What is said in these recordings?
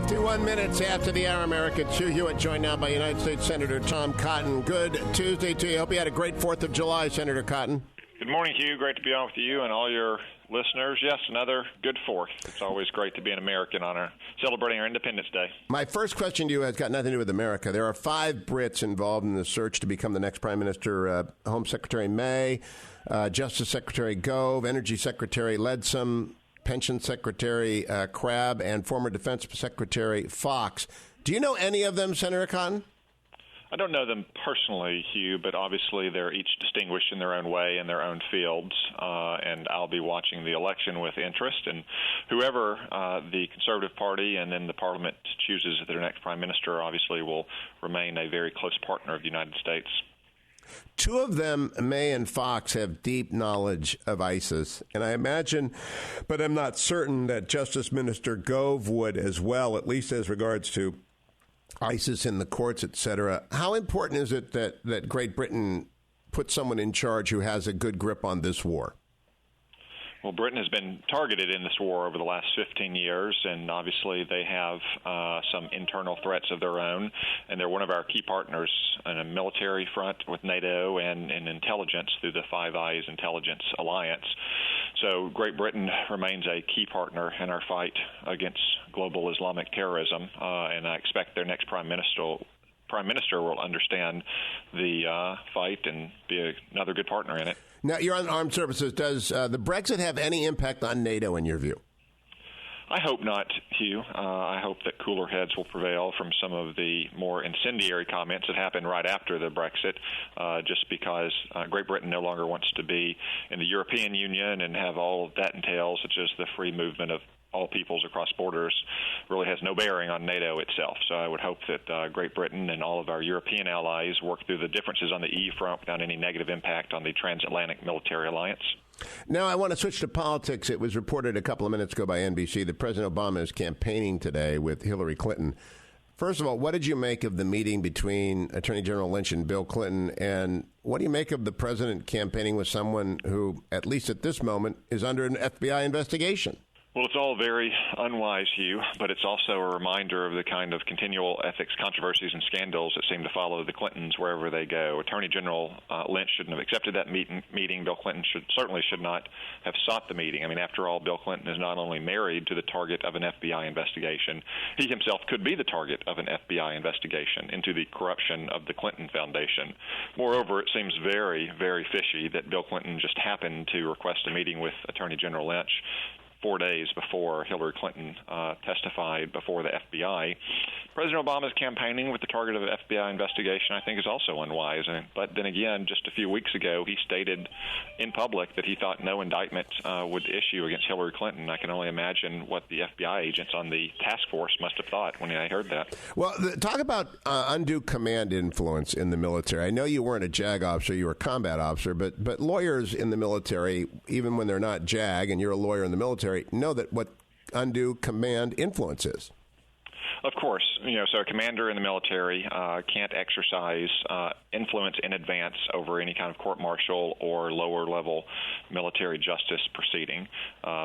51 minutes after the hour, America. It's Hugh Hewitt, joined now by United States Senator Tom Cotton. Good Tuesday to you. Hope you had a great 4th of July, Senator Cotton. Good morning, Hugh. Great to be on with you and all your listeners. Yes, another good 4th. It's always great to be an American on celebrating our Independence Day. My first question to you has got nothing to do with America. There are 5 Brits involved in the search to become the next Prime Minister. Home Secretary May, Justice Secretary Gove, Energy Secretary Leadsom, Pension Secretary Crabb, and former Defense Secretary Fox. Do you know any of them, Senator Cotton? I don't know them personally, Hugh, but obviously they're each distinguished in their own way in their own fields, and I'll be watching the election with interest. And whoever the Conservative Party and then the Parliament chooses as their next Prime Minister obviously will remain a very close partner of the United States. 2 of them, May and Fox, have deep knowledge of ISIS, and I imagine, but I'm not certain, that Justice Minister Gove would as well, at least as regards to ISIS in the courts, etc. How important is it that Great Britain put someone in charge who has a good grip on this war? Well, Britain has been targeted in this war over the last 15 years, and obviously they have some internal threats of their own, and they're one of our key partners on a military front with NATO and in intelligence through the Five Eyes Intelligence Alliance. So Great Britain remains a key partner in our fight against global Islamic terrorism, and I expect their next Prime Minister will understand the fight and be another good partner in it. Now, you're on armed services. Does the Brexit have any impact on NATO in your view? I hope not, Hugh. I hope that cooler heads will prevail from some of the more incendiary comments that happened right after the Brexit, just because Great Britain no longer wants to be in the European Union and have all that entails, such as the free movement of all peoples across borders, really has no bearing on NATO itself. So I would hope that Great Britain and all of our European allies work through the differences on the EU front without any negative impact on the transatlantic military alliance. Now, I want to switch to politics. It was reported a couple of minutes ago by NBC that President Obama is campaigning today with Hillary Clinton. First of all, what did you make of the meeting between Attorney General Lynch and Bill Clinton? And what do you make of the president campaigning with someone who, at least at this moment, is under an FBI investigation? Well, it's all very unwise, Hugh, but it's also a reminder of the kind of continual ethics controversies and scandals that seem to follow the Clintons wherever they go. Attorney General Lynch shouldn't have accepted that meeting. Bill Clinton certainly should not have sought the meeting. I mean, after all, Bill Clinton is not only married to the target of an FBI investigation, he himself could be the target of an FBI investigation into the corruption of the Clinton Foundation. Moreover, it seems very, very fishy that Bill Clinton just happened to request a meeting with Attorney General Lynch 4 days before Hillary Clinton testified before the FBI. President Obama's campaigning with the target of an FBI investigation, I think, is also unwise. But then again, just a few weeks ago, he stated in public that he thought no indictment would issue against Hillary Clinton. I can only imagine what the FBI agents on the task force must have thought when I heard that. Well, talk about undue command influence in the military. I know you weren't a JAG officer, you were a combat officer, but lawyers in the military, even when they're not JAG and you're a lawyer in the military, know that what undue command influence is. Of course. So a commander in the military can't exercise influence in advance over any kind of court-martial or lower-level military justice proceeding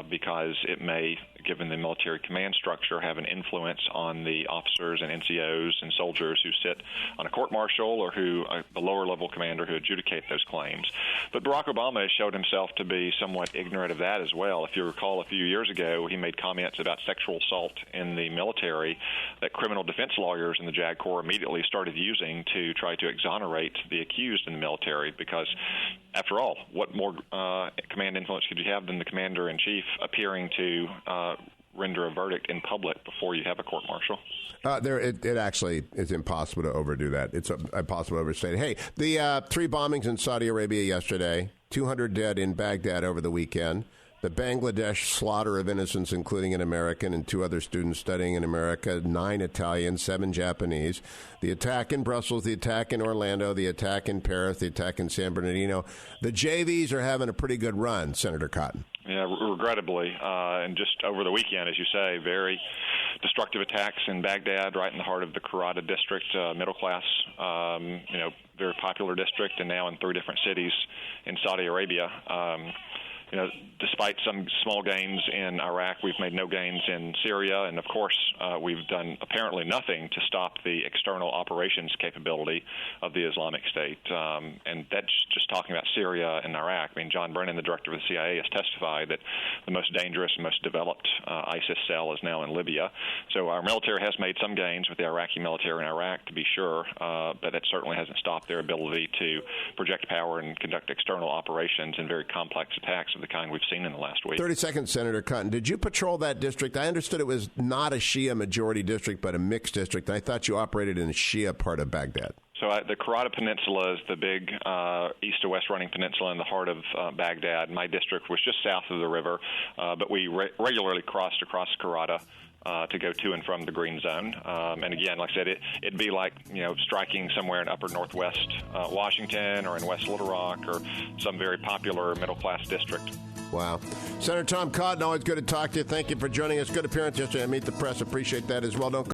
because it may, given the military command structure, have an influence on the officers and NCOs and soldiers who sit on a court-martial or the lower-level commander who adjudicate those claims. But Barack Obama has showed himself to be somewhat ignorant of that as well. If you recall, a few years ago, he made comments about sexual assault in the military that criminal defense lawyers in the JAG Corps immediately started using to try to exonerate the accused in the military because, after all, what more command influence could you have than the commander-in-chief appearing to render a verdict in public before you have a court-martial? It actually is impossible to overdo that. It's impossible to overstate it. Hey, the 3 bombings in Saudi Arabia yesterday, 200 dead in Baghdad over the weekend. The Bangladesh slaughter of innocents, including an American and 2 other students studying in America, 9 Italians, 7 Japanese. The attack in Brussels, the attack in Orlando, the attack in Paris, the attack in San Bernardino. The JVs are having a pretty good run, Senator Cotton. Yeah, regrettably. And just over the weekend, as you say, very destructive attacks in Baghdad, right in the heart of the Karada district, middle class, very popular district, and now in 3 different cities in Saudi Arabia. despite some small gains in Iraq, we've made no gains in Syria, and of course, we've done apparently nothing to stop the external operations capability of the Islamic State. And that's just talking about Syria and Iraq. I mean, John Brennan, the director of the CIA, has testified that the most dangerous and most developed ISIS cell is now in Libya. So our military has made some gains with the Iraqi military in Iraq, to be sure, but that certainly hasn't stopped their ability to project power and conduct external operations in very complex attacks of the kind we've seen in the last week. 30 seconds, Senator Cotton. Did you patrol that district? I understood it was not a Shia majority district, but a mixed district. I thought you operated in the Shia part of Baghdad. So the Karada Peninsula is the big east to west running peninsula in the heart of Baghdad. My district was just south of the river, but we regularly crossed across Karada to go to and from the green zone. And again, like I said, it'd be like, striking somewhere in upper northwest Washington or in West Little Rock or some very popular middle-class district. Wow. Senator Tom Cotton, always good to talk to you. Thank you for joining us. Good appearance yesterday at Meet the Press. Appreciate that as well. Don't